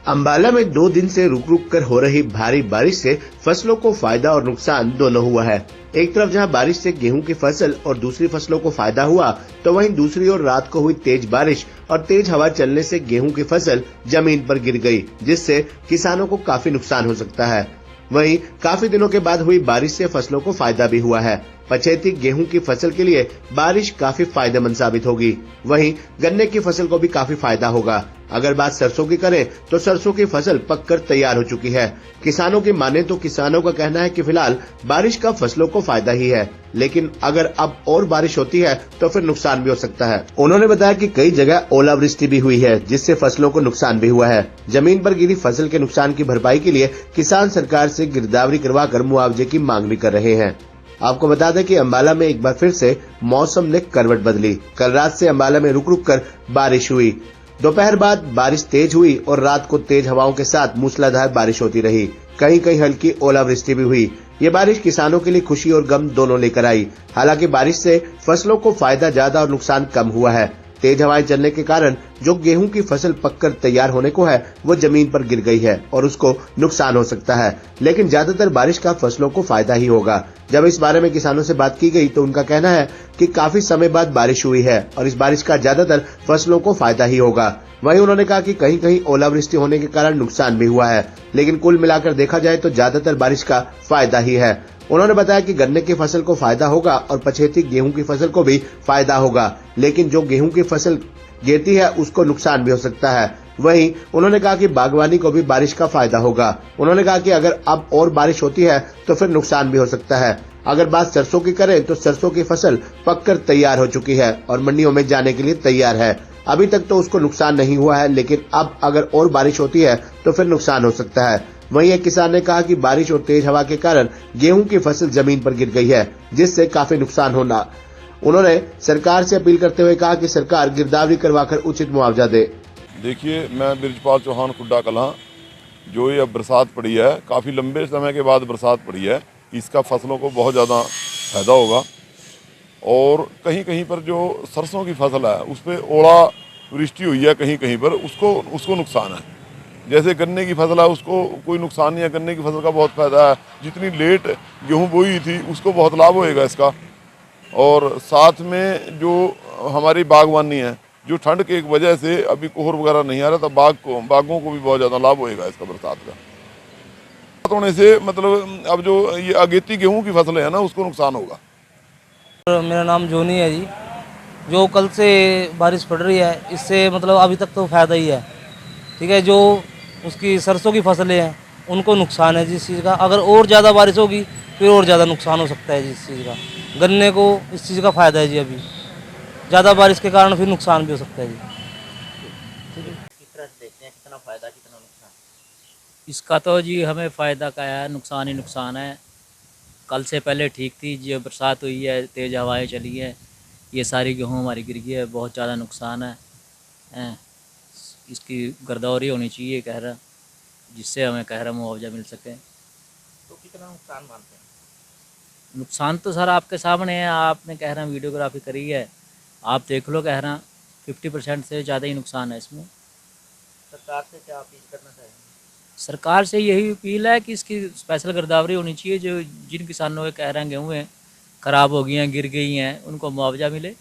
अंबाला में 2 दिन से रुक रुक कर हो रही भारी बारिश से फसलों को फायदा और नुकसान दोनों हुआ है। एक तरफ जहां बारिश से गेहूं की फसल और दूसरी फसलों को फायदा हुआ, तो वहीं दूसरी ओर रात को हुई तेज बारिश और तेज हवा चलने से गेहूं की फसल जमीन पर गिर गई, जिससे किसानों को काफी नुकसान हो सकता है। वहीं काफी दिनों के बाद हुई बारिश से फसलों को फायदा भी हुआ है। पछेती गेहूं की फसल के लिए बारिश काफी फायदेमंद साबित होगी। वहीं गन्ने की फसल को भी काफी फायदा होगा। अगर बात सरसों की करें तो सरसों की फसल पककर तैयार हो चुकी है। किसानों की माने तो किसानों का कहना है कि फिलहाल बारिश का फसलों को फायदा ही है, लेकिन अगर अब और बारिश होती है तो फिर नुकसान भी हो सकता है। उन्होंने बताया कि कई जगह ओलावृष्टि भी हुई है, जिससे फसलों को नुकसान भी हुआ है। जमीन पर गिरी फसल के नुकसान की भरपाई के लिए किसान सरकार से गिरदावरी करवाकर मुआवजे की मांग भी कर रहे हैं। आपको बता दें कि अंबाला में एक बार फिर से मौसम ने करवट बदली। कल रात से अंबाला में रुक रुक कर बारिश हुई। दोपहर बाद बारिश तेज हुई और रात को तेज हवाओं के साथ मूसलाधार बारिश होती रही। कहीं कहीं हल्की ओलावृष्टि भी हुई। ये बारिश किसानों के लिए खुशी और गम दोनों लेकर आई। हालांकि बारिश से फसलों को फायदा ज्यादा और नुकसान कम हुआ है। तेज हवाएं चलने के कारण जो गेहूं की फसल पककर तैयार होने को है, वो जमीन पर गिर गई है और उसको नुकसान हो सकता है। लेकिन ज्यादातर बारिश का फसलों को फायदा ही होगा। जब इस बारे में किसानों से बात की गई तो उनका कहना है कि काफी समय बाद बारिश हुई है और इस बारिश का ज्यादातर फसलों को फायदा ही होगा। वहीं उन्होंने कहा कि कहीं कहीं ओलावृष्टि होने के कारण नुकसान भी हुआ है, लेकिन कुल मिलाकर देखा जाए तो ज्यादातर बारिश का फायदा ही है। उन्होंने बताया कि गन्ने की फसल को फायदा होगा और पछेती गेहूं की फसल को भी फायदा होगा, लेकिन जो गेहूं की फसल गिरती है उसको नुकसान भी हो सकता है। वहीं उन्होंने कहा कि बागवानी को भी बारिश का फायदा होगा। उन्होंने कहा कि अगर अब और बारिश होती है तो फिर नुकसान भी हो सकता है। अगर बात सरसों की करें तो सरसों की फसल पककर तैयार हो चुकी है और मंडियों में जाने के लिए तैयार है। अभी तक तो उसको नुकसान नहीं हुआ है, लेकिन अब अगर और बारिश होती है तो फिर नुकसान हो सकता है। वहीं एक किसान ने कहा कि बारिश और तेज हवा के कारण गेहूं की फसल जमीन पर गिर गई है, जिससे काफी नुकसान होना। उन्होंने सरकार से अपील करते हुए कहा कि सरकार गिरदावरी करवाकर उचित मुआवजा दे। देखिए, मैं बृजपाल चौहान खुड्डा कलां, जो ये अब बरसात पड़ी है, काफ़ी लंबे समय के बाद बरसात पड़ी है, इसका फसलों को बहुत ज़्यादा फायदा होगा। और कहीं कहीं पर जो सरसों की फसल है उस पर ओला वृष्टि हुई है, कहीं कहीं पर उसको नुकसान है। जैसे गन्ने की फसल है उसको कोई नुकसान नहीं है, गन्ने की फसल का बहुत फायदा है। जितनी लेट गेहूँ बोई थी उसको बहुत लाभ होएगा इसका। और साथ में जो हमारी बागवानी है, जो ठंड के एक वजह से अभी कोहर वगैरह नहीं आ रहा, तो बागों को भी बहुत ज़्यादा लाभ होएगा इसका बरसात का होने से। मतलब अब जो ये अगेती गेहूं की फसलें है ना, उसको नुकसान होगा। मेरा नाम जोनी है जी। जो कल से बारिश पड़ रही है, इससे मतलब अभी तक तो फायदा ही है। ठीक है, जो उसकी सरसों की फसलें हैं उनको नुकसान है जिस चीज़ का। अगर और ज़्यादा बारिश होगी फिर और ज़्यादा नुकसान हो सकता है जिस चीज़ का। गन्ने को इस चीज़ का फ़ायदा है जी। अभी ज़्यादा बारिश के कारण फिर नुकसान भी हो सकता है जी। किस तरह से देखते हैं, कितना फायदा कितना नुकसान? इसका तो जी हमें फ़ायदा का है, नुकसान ही नुकसान है। कल से पहले ठीक थी, जो बरसात हुई है, तेज़ हवाएं चली है, ये सारी गेहूँ हमारी गिर गई है, बहुत ज़्यादा नुकसान है। इसकी गिरदावरी होनी चाहिए कह रहा, जिससे हमें कह रहा मुआवजा मिल सके। तो कितना नुकसान मानते हैं? नुकसान तो सर आपके सामने है, आपने कह रहा वीडियोग्राफी करी है, आप देख लो। कह रहा 50% से ज़्यादा ही नुकसान है इसमें। सरकार से क्या अपील करना चाहेंगे? सरकार से यही अपील है कि इसकी स्पेशल गिरदावरी होनी चाहिए। जो जिन किसानों के कह रहे हैं गेहूँ ख़राब हो गई हैं, गिर गई हैं, उनको मुआवजा मिले।